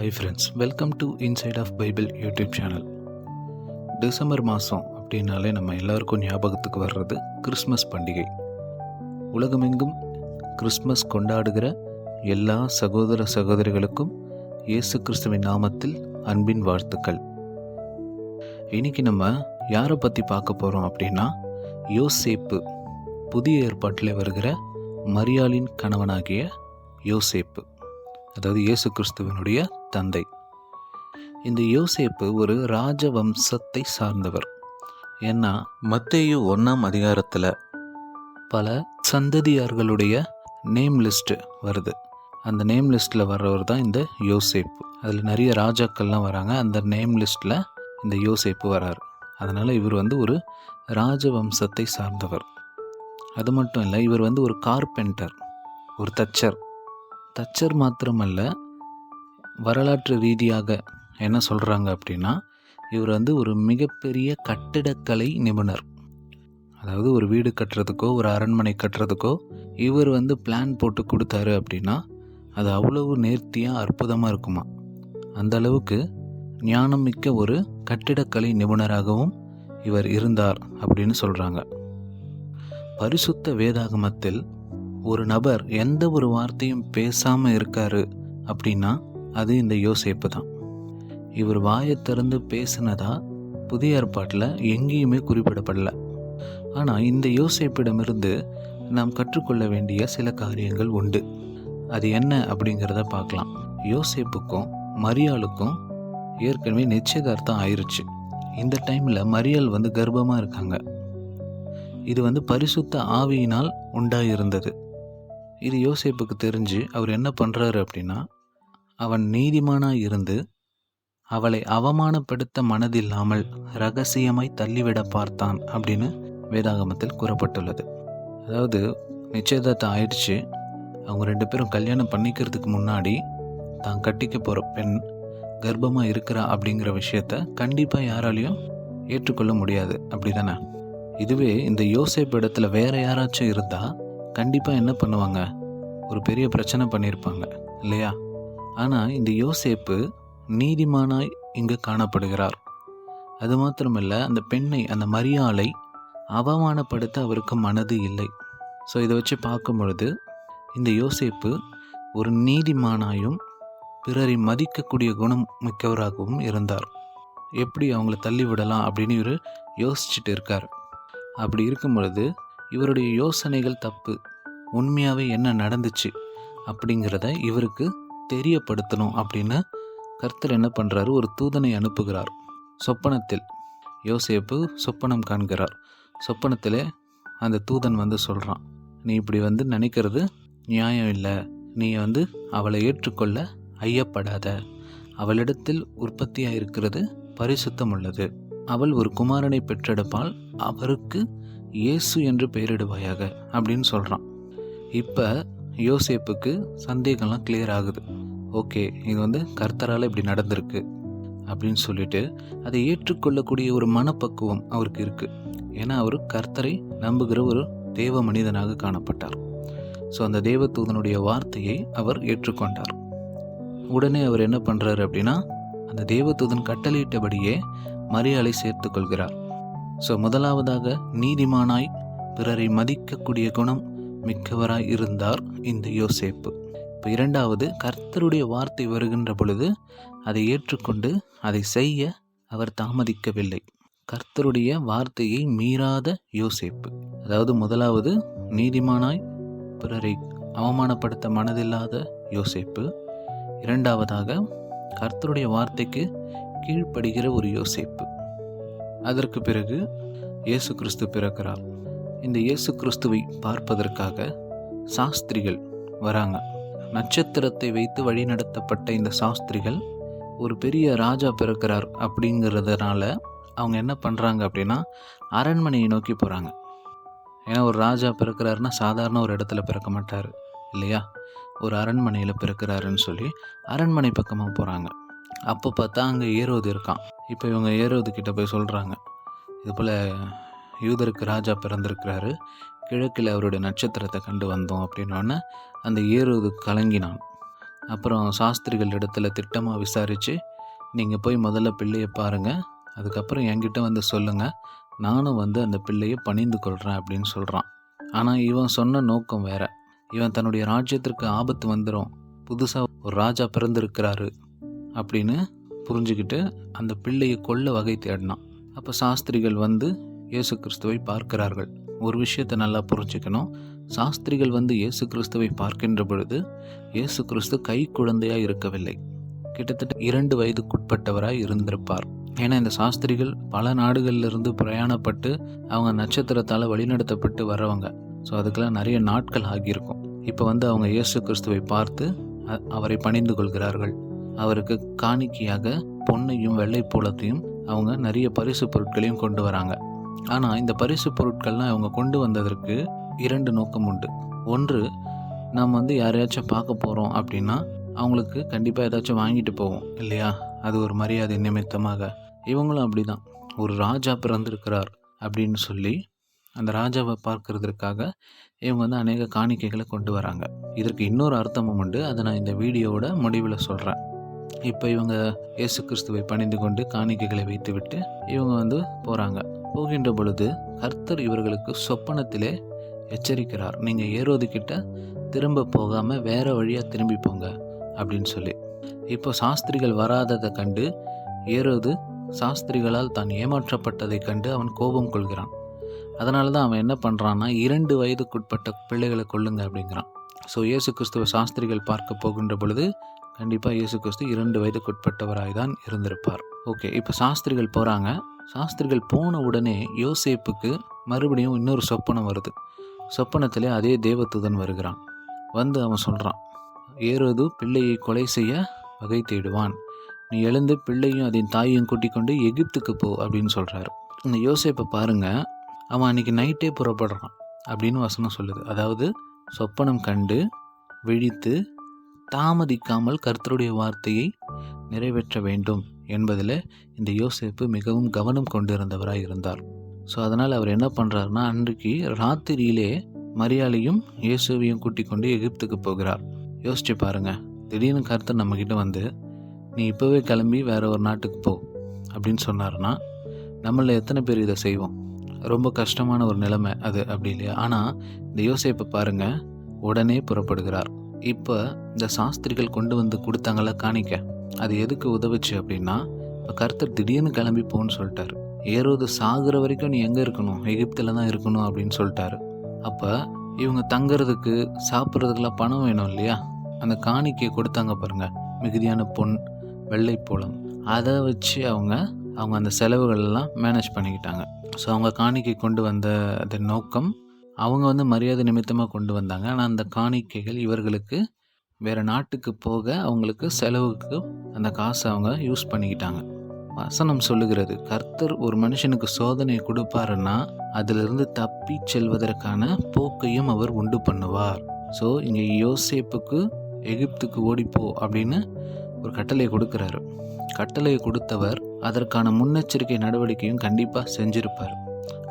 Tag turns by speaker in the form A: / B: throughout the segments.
A: Hi friends, welcome to inside of Bible YouTube channel. December மாதம் அப்படின்னாலே நம்ம எல்லாருக்கும் ஞாபகத்துக்கு வர்றது கிறிஸ்மஸ் பண்டிகை. உலகமெங்கும் கிறிஸ்மஸ் கொண்டாடுகிற எல்லா சகோதர சகோதரிகளுக்கும் இயேசு கிறிஸ்துவின் நாமத்தில் அன்பின் வாழ்த்துக்கள். இன்னைக்கு நம்ம யாரை பற்றி பார்க்க போகிறோம் அப்படின்னா, யோசேப்பு, புதிய ஏற்பாட்டில் வருகிற மரியாளின் கணவனாகிய யோசேப்பு, அதாவது இயேசு கிறிஸ்துவனுடைய தந்தை. இந்த யோசேப்பு ஒரு ராஜவம்சத்தை சார்ந்தவர். ஏன்னா மத்தேயு 1ஆம் அதிகாரத்தில் பல சந்ததியார்களுடைய நேம் லிஸ்ட்டு வருது. அந்த நேம் லிஸ்ட்டில் வர்றவர் தான் இந்த யோசேப்பு. அதில் நிறைய ராஜாக்கள்லாம் வராங்க. அந்த நேம் லிஸ்ட்டில் இந்த யோசேப்பு வராரு. அதனால் இவர் ஒரு ராஜவம்சத்தை சார்ந்தவர். அது மட்டும் இல்லை, இவர் ஒரு கார்பெண்டர், ஒரு தச்சர் மாத்திரமல்ல, வரலாற்று ரீதியாக என்ன சொல்கிறாங்க அப்படின்னா, இவர் ஒரு மிகப்பெரிய கட்டிடக்கலை நிபுணர். அதாவது ஒரு வீடு கட்டுறதுக்கோ ஒரு அரண்மனை கட்டுறதுக்கோ இவர் பிளான் போட்டு கொடுத்தாரு அப்படின்னா அது அவ்வளவு நேர்த்தியாக அற்புதமாக இருக்குமா. அந்த அளவுக்கு ஞானம் மிக்க ஒரு கட்டிடக்கலை நிபுணராகவும் இவர் இருந்தார் அப்படின்னு சொல்கிறாங்க. பரிசுத்த வேதாகமத்தில் ஒரு நபர் எந்த ஒரு வார்த்தையும் பேசாமல் இருக்காரு அப்படின்னா அது இந்த யோசேப்பு தான். இவர் வாயை திறந்து பேசினதா புதிய ஏற்பாட்டில் எங்கேயுமே குறிப்பிடப்படலை. ஆனால் இந்த யோசேப்பிடமிருந்து நாம் கற்றுக்கொள்ள வேண்டிய சில காரியங்கள் உண்டு. அது என்ன அப்படிங்கிறத பார்க்கலாம். யோசேப்புக்கும் மரியாளுக்கும் ஏற்கனவே நிச்சயதார்த்தம் ஆயிடுச்சு. இந்த டைமில் மரியாள் கர்ப்பமாக இருக்காங்க. இது பரிசுத்த ஆவியினால் உண்டாயிருந்தது. இது யோசேப்புக்கு தெரிஞ்சு அவர் என்ன பண்ணுறாரு அப்படின்னா, அவன் நீதிமானாய் இருந்து அவளை அவமானப்படுத்த மனதில்லாமல் இரகசியமாய் தள்ளிவிட பார்த்தான் அப்படின்னு வேதாகமத்தில் கூறப்பட்டுள்ளது. அதாவது நிச்சயதார்த்தம் ஆயிடுச்சு. அவங்க 2 பேரும் கல்யாணம் பண்ணிக்கிறதுக்கு முன்னாடி தான் கட்டிக்க போகிற பெண் கர்ப்பமாக இருக்கிறா அப்படிங்கிற விஷயத்த கண்டிப்பாக யாராலையும் ஏற்றுக்கொள்ள முடியாது, அப்படி தானே? இதுவே இந்த யோசேப்பு இடத்துல வேற யாராச்சும் இருந்தால் கண்டிப்பாக என்ன பண்ணுவாங்க, ஒரு பெரிய பிரச்சனை பண்ணியிருப்பாங்க இல்லையா? ஆனால் இந்த யோசேப்பு நீதிமானாய் இங்கு காணப்படுகிறார். அது மாத்திரமல்ல, அந்த பெண்ணை, அந்த மரியாளை அவமானப்படுத்த அவருக்கு மனது இல்லை. ஸோ இதை வச்சு பார்க்கும் பொழுது இந்த யோசேப்பு ஒரு நீதிமானாயும் பிறரை மதிக்கக்கூடிய குணம் மிக்கவராகவும் இருந்தார். எப்படி அவங்கள தள்ளி விடலாம் அப்படின்னு இவர் யோசிச்சுட்டு இருக்கார். அப்படி இருக்கும் பொழுது இவருடைய யோசனைகள் தப்பு, உண்மையாகவே என்ன நடந்துச்சு அப்படிங்கிறத இவருக்கு தெரியப்படுத்தணும் அப்படின்னு கர்த்தர் என்ன பண்ணுறாரு, ஒரு தூதனை அனுப்புகிறார். சொப்பனத்தில் யோசேப்பு சொப்பனம் காண்கிறார். சொப்பனத்தில் அந்த தூதன் சொல்கிறான், நீ இப்படி நினைக்கிறது நியாயம் இல்லை. நீ அவளை ஏற்றுக்கொள்ள ஐயப்படாத. அவளிடத்தில் உற்பத்தியாக இருக்கிறது பரிசுத்தம் உள்ளது. அவள் ஒரு குமாரனை பெற்றெடுப்பால், அவருக்கு இயேசு என்று பெயரிடுவாயாக அப்படின்னு சொல்கிறான். இப்போ யோசேப்புக்கு சந்தேகம்லாம் கிளியர் ஆகுது. ஓகே, இது கர்த்தரால் இப்படி நடந்திருக்கு அப்படின்னு சொல்லிட்டு அதை ஏற்றுக்கொள்ளக்கூடிய ஒரு மனப்பக்குவம் அவருக்கு இருக்குது. ஏன்னா அவர் கர்த்தரை நம்புகிற ஒரு தேவ மனிதனாக காணப்பட்டார். ஸோ அந்த தேவதூதனுடைய வார்த்தையை அவர் ஏற்றுக்கொண்டார். உடனே அவர் என்ன பண்ணுறாரு அப்படின்னா, அந்த தேவதூதன் கட்டளையிட்டபடியே மரியாளை சேர்த்து கொள்கிறார். ஸோ முதலாவதாக நீதிமானாய் பிறரை மதிக்கக்கூடிய குணம் மிக்கவராய் இருந்தார் இந்த யோசேப்பு. இப்போ இரண்டாவது, கர்த்தருடைய வார்த்தை வருகின்ற பொழுது அதை ஏற்றுக்கொண்டு அதை செய்ய அவர் தாமதிக்கவில்லை. கர்த்தருடைய வார்த்தையை மீறாத யோசேப்பு. அதாவது முதலாவது நீதிமானாய் பிறரை அவமானப்படுத்த மனதில்லாத யோசேப்பு. இரண்டாவதாக கர்த்தருடைய வார்த்தைக்கு கீழ்ப்படுகிற ஒரு யோசேப்பு. அதற்கு பிறகு இயேசு கிறிஸ்து பிறக்கிறார். இந்த இயேசு கிறிஸ்துவை பார்ப்பதற்காக சாஸ்திரிகள் வராங்க. நட்சத்திரத்தை வைத்து வழி நடத்தப்பட்ட இந்த சாஸ்திரிகள் ஒரு பெரிய ராஜா பிறக்கிறார் அப்படிங்கிறதுனால அவங்க என்ன பண்ணுறாங்க அப்படின்னா, அரண்மனையை நோக்கி போகிறாங்க. ஏன்னா ஒரு ராஜா பிறக்கிறாருன்னா சாதாரண ஒரு இடத்துல பிறக்க மாட்டார் இல்லையா? ஒரு அரண்மனையில் பிறக்கிறாருன்னு சொல்லி அரண்மனை பக்கமாக போகிறாங்க. அப்போ பார்த்தா அங்கே ஏரோது இருக்கான். இப்போ இவங்க ஏரோது கிட்ட போய் சொல்கிறாங்க, இது போல் யூதருக்கு ராஜா பிறந்திருக்கிறாரு, கிழக்கில் அவருடைய நட்சத்திரத்தை கண்டு வந்தோம் அப்படின்னோடனே அந்த ஏரோது கலங்கினான். அப்புறம் சாஸ்திரிகள் இடத்துல திட்டமாக விசாரித்து, நீங்கள் போய் முதல்ல பிள்ளையை பாருங்கள், அதுக்கப்புறம் என்கிட்ட வந்து சொல்லுங்கள், நானும் வந்து அந்த பிள்ளையை பணிந்து கொள்கிறேன் அப்படின்னு சொல்கிறான். ஆனால் இவன் சொன்ன நோக்கம் வேற. இவன் தன்னுடைய ராஜ்யத்திற்கு ஆபத்து வந்துடும், புதுசாக ஒரு ராஜா பிறந்திருக்கிறாரு அப்படின்னு புரிஞ்சுக்கிட்டு அந்த பிள்ளையை கொல்ல வகை தேடினான். அப்போ சாஸ்திரிகள் வந்து இயேசு கிறிஸ்துவை பார்க்கிறார்கள். ஒரு விஷயத்தை நல்லா புரிஞ்சுக்கணும், சாஸ்திரிகள் வந்து இயேசு கிறிஸ்துவை பார்க்கின்ற பொழுது இயேசு கிறிஸ்து கை குழந்தையாக இருக்கவில்லை, கிட்டத்தட்ட 2 வயதுக்குட்பட்டவராய் இருந்திருப்பார். ஏன்னா இந்த சாஸ்திரிகள் பல நாடுகளிலிருந்து பிரயாணப்பட்டு அவங்க நட்சத்திரத்தால் வழிநடத்தப்பட்டு வர்றவங்க. ஸோ அதுக்கெல்லாம் நிறைய நாட்கள் ஆகியிருக்கும். இப்போ வந்து அவங்க இயேசு கிறிஸ்துவை பார்த்து அவரை பணிந்து கொள்கிறார்கள். அவருக்கு காணிக்கையாக பொன்னையும் வெள்ளை போலத்தையும் அவங்க நிறைய பரிசு பொருட்களையும் கொண்டு வராங்க. ஆனால் இந்த பரிசு பொருட்கள்லாம் அவங்க கொண்டு வந்ததற்கு 2 நோக்கம் உண்டு. ஒன்று, நம்ம வந்து யாரையாச்சும் பார்க்க போகிறோம் அப்படின்னா அவங்களுக்கு கண்டிப்பாக ஏதாச்சும் வாங்கிட்டு போவோம் இல்லையா, அது ஒரு மரியாதை நிமித்தமாக. இவங்களும் அப்படி தான், ஒரு ராஜா பிறந்திருக்கிறார் அப்படின்னு சொல்லி அந்த ராஜாவை பார்க்கறதுக்காக இவங்க வந்து அநேக காணிக்கைகளை கொண்டு வராங்க. இதற்கு இன்னொரு அர்த்தமும் உண்டு, அதை நான் இந்த வீடியோவோட முடிவில் சொல்கிறேன். இப்போ இவங்க இயேசு கிறிஸ்துவை பணிந்து கொண்டு காணிக்கைகளை வைத்து விட்டு இவங்க வந்து போகிறாங்க. போகின்ற பொழுது கர்த்தர் இவர்களுக்கு சொப்பனத்திலே எச்சரிக்கிறார், நீங்கள் ஏரோது கிட்ட திரும்ப போகாமல் வேற வழியாக திரும்பி போங்க அப்படின்னு சொல்லி. இப்போ சாஸ்திரிகள் வராததை கண்டு ஏரோது சாஸ்திரிகளால் தான் ஏமாற்றப்பட்டதை கண்டு அவன் கோபம் கொள்கிறான். அதனால தான் அவன் என்ன பண்ணுறான்னா 2 வயதுக்குட்பட்ட பிள்ளைகளை கொள்ளுங்க அப்படிங்கிறான். ஸோ இயேசு கிறிஸ்துவ சாஸ்திரிகள் பார்க்க போகின்ற பொழுது கண்டிப்பாக இயேசு கிறிஸ்து 2 வயதுக்குட்பட்டவராய் தான் இருந்திருப்பார். ஓகே, இப்போ சாஸ்திரிகள் போகிறாங்க. சாஸ்திரிகள் போன உடனே யோசேப்புக்கு மறுபடியும் இன்னொரு சொப்பனம் வருது. சொப்பனத்திலே அதே தேவதூதன் வருகிறான். வந்து அவன் சொல்கிறான், ஏரோது பிள்ளையை கொலை செய்ய வகை தேடுவான், நீ எழுந்து பிள்ளையும் அதன் தாயையும் கூட்டிக் கொண்டு எகிப்துக்கு போ அப்படின்னு சொல்கிறாரு. இந்த யோசேப்பை பாருங்கள், அவன் அன்றைக்கி நைட்டே புறப்படுறான் அப்படின்னு வசனம் சொல்லுது. அதாவது சொப்பனம் கண்டு விழித்து தாமதிக்காமல் கர்த்தருடைய வார்த்தையை நிறைவேற்ற வேண்டும் என்பதில் இந்த யோசேப்பு மிகவும் கவனம் கொண்டிருந்தவராக இருந்தார். ஸோ அதனால் அவர் என்ன பண்ணுறாருன்னா, அன்றைக்கு ராத்திரியிலே மரியாளையும் இயேசுவையும் கூட்டிக் கொண்டு எகிப்துக்கு போகிறார். யோசிச்சு பாருங்கள், திடீர்னு கர்த்தர் நம்மக்கிட்ட வந்து நீ இப்போவே கிளம்பி வேற ஒரு நாட்டுக்கு போ அப்படின்னு சொன்னார்னா நம்மள எத்தனை பேர் இதை செய்வோம்? ரொம்ப கஷ்டமான ஒரு நிலைமை அது, அப்படி இல்லையா? ஆனால் இந்த யோசேப்பை பாருங்கள், உடனே புறப்படுகிறார். இப்போ இந்த சாஸ்திரிகள் கொண்டு வந்து கொடுத்தாங்கள காணிக்க, அது எதுக்கு உதவுச்சு அப்படின்னா, இப்போ கர்த்தர் திடீர்னு கிளம்பி போன்னு சொல்லிட்டாரு. ஏரோது சாகுற வரைக்கும் நீ எங்கே இருக்கணும், எகிப்தில் தான் இருக்கணும் அப்படின்னு சொல்லிட்டாரு. அப்போ இவங்க தங்கிறதுக்கு சாப்பிட்றதுக்கெல்லாம் பணம் வேணும் இல்லையா? அந்த காணிக்கையை கொடுத்தாங்க பாருங்க, மிகுதியான பொன் வெள்ளைப்போளம், அதை வச்சு அவங்க அந்த செலவுகளெல்லாம் மேனேஜ் பண்ணிக்கிட்டாங்க. ஸோ அவங்க காணிக்கை கொண்டு வந்த அந்த நோக்கம் அவங்க வந்து மரியாதை நிமித்தமாக கொண்டு வந்தாங்க. ஆனால் அந்த காணிக்கைகள் இவர்களுக்கு வேறு நாட்டுக்கு போக அவங்களுக்கு செலவுக்கு அந்த காசை அவங்க யூஸ் பண்ணிக்கிட்டாங்க. வசனம் சொல்லுகிறது, கர்த்தர் ஒரு மனுஷனுக்கு சோதனையை கொடுப்பாருன்னா அதிலிருந்து தப்பி செல்வதற்கான போக்கையும் அவர் உண்டு பண்ணுவார். ஸோ இங்கே யோசேப்புக்கு எகிப்துக்கு ஓடிப்போ அப்படின்னு ஒரு கட்டளையை கொடுக்குறாரு. கட்டளையை கொடுத்தவர் அதற்கான முன்னெச்சரிக்கை நடவடிக்கையும் கண்டிப்பாக செஞ்சிருப்பார்.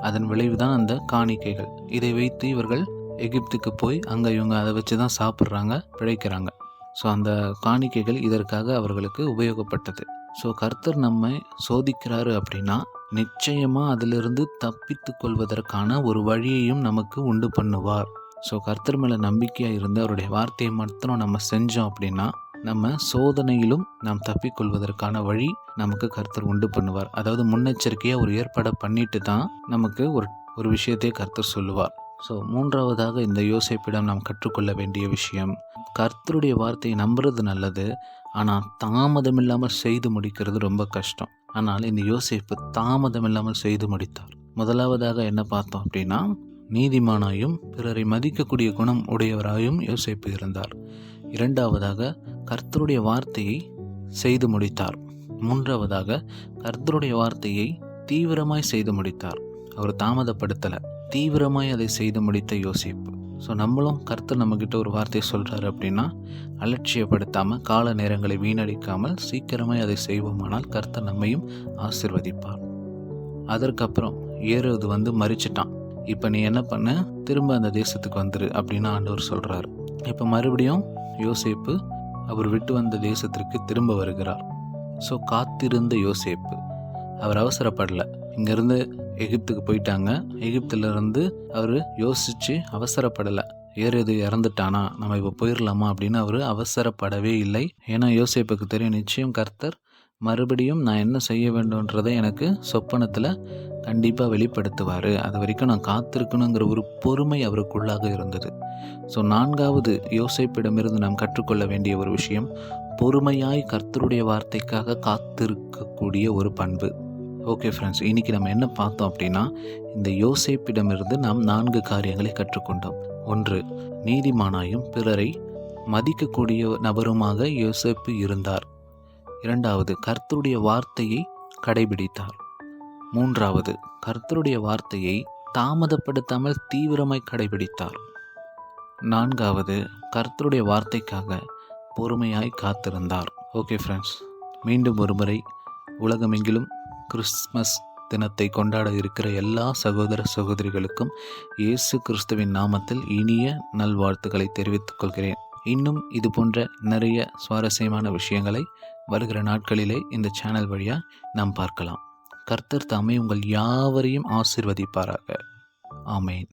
A: அதன் விளைவு தான் அந்த காணிக்கைகள். இதை வைத்து இவர்கள் எகிப்துக்கு போய் அங்கே இவங்க அதை வச்சு தான் சாப்பிட்றாங்க, பிழைக்கிறாங்க. ஸோ அந்த காணிக்கைகள் இதற்காக அவர்களுக்கு உபயோகப்பட்டது. ஸோ கர்த்தர் நம்மை சோதிக்கிறாரு அப்படின்னா நிச்சயமாக அதிலிருந்து தப்பித்து கொள்வதற்கான ஒரு வழியையும் நமக்கு உண்டு பண்ணுவார். ஸோ கர்த்தர் மேலே நம்பிக்கையாக இருந்து அவருடைய வார்த்தையை மட்டும் நம்ம செஞ்சோம் அப்படின்னா நம்ம சோதனையிலும் நாம் தப்பிக்கொள்வதற்கான வழி நமக்கு கர்த்தர் உண்டு பண்ணுவார். அதாவது முன்னெச்சரிக்கையாக ஒரு ஏற்பாடை பண்ணிட்டு தான் நமக்கு ஒரு விஷயத்தை கர்த்தர் சொல்லுவார். ஸோ மூன்றாவதாக இந்த யோசேப்பிடம் நாம் கற்றுக்கொள்ள வேண்டிய விஷயம், கர்த்தருடைய வார்த்தையை நம்புறது நல்லது, ஆனால் தாமதம் இல்லாமல் செய்து முடிக்கிறது ரொம்ப கஷ்டம். ஆனால் இந்த யோசேப்பு தாமதம் இல்லாமல் செய்து முடித்தார். முதலாவதாக என்ன பார்த்தோம் அப்படின்னா, நீதிமானாயும் பிறரை மதிக்கக்கூடிய குணம் உடையவராயும் யோசேப்பு இருந்தார். இரண்டாவதாக கர்த்தருடைய வார்த்தையை செய்து முடித்தார். மூன்றாவதாக கர்த்தருடைய வார்த்தையை தீவிரமாய் செய்து முடித்தார். அவர் தாமதப்படுத்தலை, தீவிரமாய் அதை செய்து முடித்த யோசேப்பு. ஸோ நம்மளும் கர்த்தர் நம்மக்கிட்ட ஒரு வார்த்தையை சொல்கிறாரு அப்படின்னா அலட்சியப்படுத்தாமல், கால நேரங்களை வீணடிக்காமல் சீக்கிரமாய் அதை செய்வோமானால் கர்த்தர் நம்மையும் ஆசீர்வதிப்பார். அதற்கப்புறம் ஏரோது வந்து மரிச்சிட்டான். இப்போ நீ என்ன பண்ண, திரும்ப அந்த தேசத்துக்கு வந்துரு அப்படின்னு ஆண்டவர் சொல்கிறாரு. இப்போ மறுபடியும் யோசேப்பு அவர் விட்டு வந்த தேசத்திற்கு திரும்ப வருகிறார். ஸோ காத்திருந்த யோசேப்பு, அவர் அவசரப்படலை. இங்கேருந்து எகிப்துக்கு போயிட்டாங்க. எகிப்திலிருந்து அவர் யோசித்து அவசரப்படலை. எது இறந்துட்டானா, நம்ம இப்போ போயிடலாமா அப்படின்னு அவர் அவசரப்படவே இல்லை. ஏன்னா யோசேப்புக்கு தெரியும், நிச்சயம் கர்த்தர் மறுபடியும் நான் என்ன செய்ய வேண்டும்ன்றதை எனக்கு சொப்பனத்தில் கண்டிப்பாக வெளிப்படுத்துவார். அது வரைக்கும் நான் காத்திருக்கணுங்கிற ஒரு பொறுமை அவருக்குள்ளாக இருந்தது. ஸோ 4வது யோசேப்பிடமிருந்து நாம் கற்றுக்கொள்ள வேண்டிய ஒரு விஷயம், பொறுமையாய் கர்த்தருடைய வார்த்தைக்காக காத்திருக்கக்கூடிய ஒரு பண்பு. ஓகே ஃப்ரெண்ட்ஸ், இன்றைக்கி நம்ம என்ன பார்த்தோம் அப்படின்னா, இந்த யோசேப்பிடமிருந்து நாம் 4 காரியங்களை கற்றுக்கொண்டோம். 1, நீதிமானாயும் பிறரை மதிக்கக்கூடிய நபருமாக யோசேப்பு இருந்தார். 2வது, கர்த்தருடைய வார்த்தையை கடைபிடித்தார். 3வது, கர்த்தருடைய வார்த்தையை தாமதப்படுத்தாமல் தீவிரமாய் கடைபிடித்தார். 4வது, கர்த்தருடைய வார்த்தைக்காக பொறுமையாய் காத்திருந்தார். ஓகே ஃப்ரெண்ட்ஸ், மீண்டும் ஒரு முறை உலகமெங்கிலும் கிறிஸ்மஸ் தினத்தை கொண்டாட இருக்கிற எல்லா சகோதர சகோதரிகளுக்கும் இயேசு கிறிஸ்துவின் நாமத்தில் இனிய நல்வாழ்த்துக்களை தெரிவித்துக் கொள்கிறேன். இன்னும் இது போன்ற நிறைய சுவாரஸ்யமான விஷயங்களை வருகிற நாட்களிலே இந்த சேனல் வழியாக நாம் பார்க்கலாம். கர்த்தர் தாமே உங்கள் யாவரையும் ஆசீர்வதிப்பாராக. ஆமென்.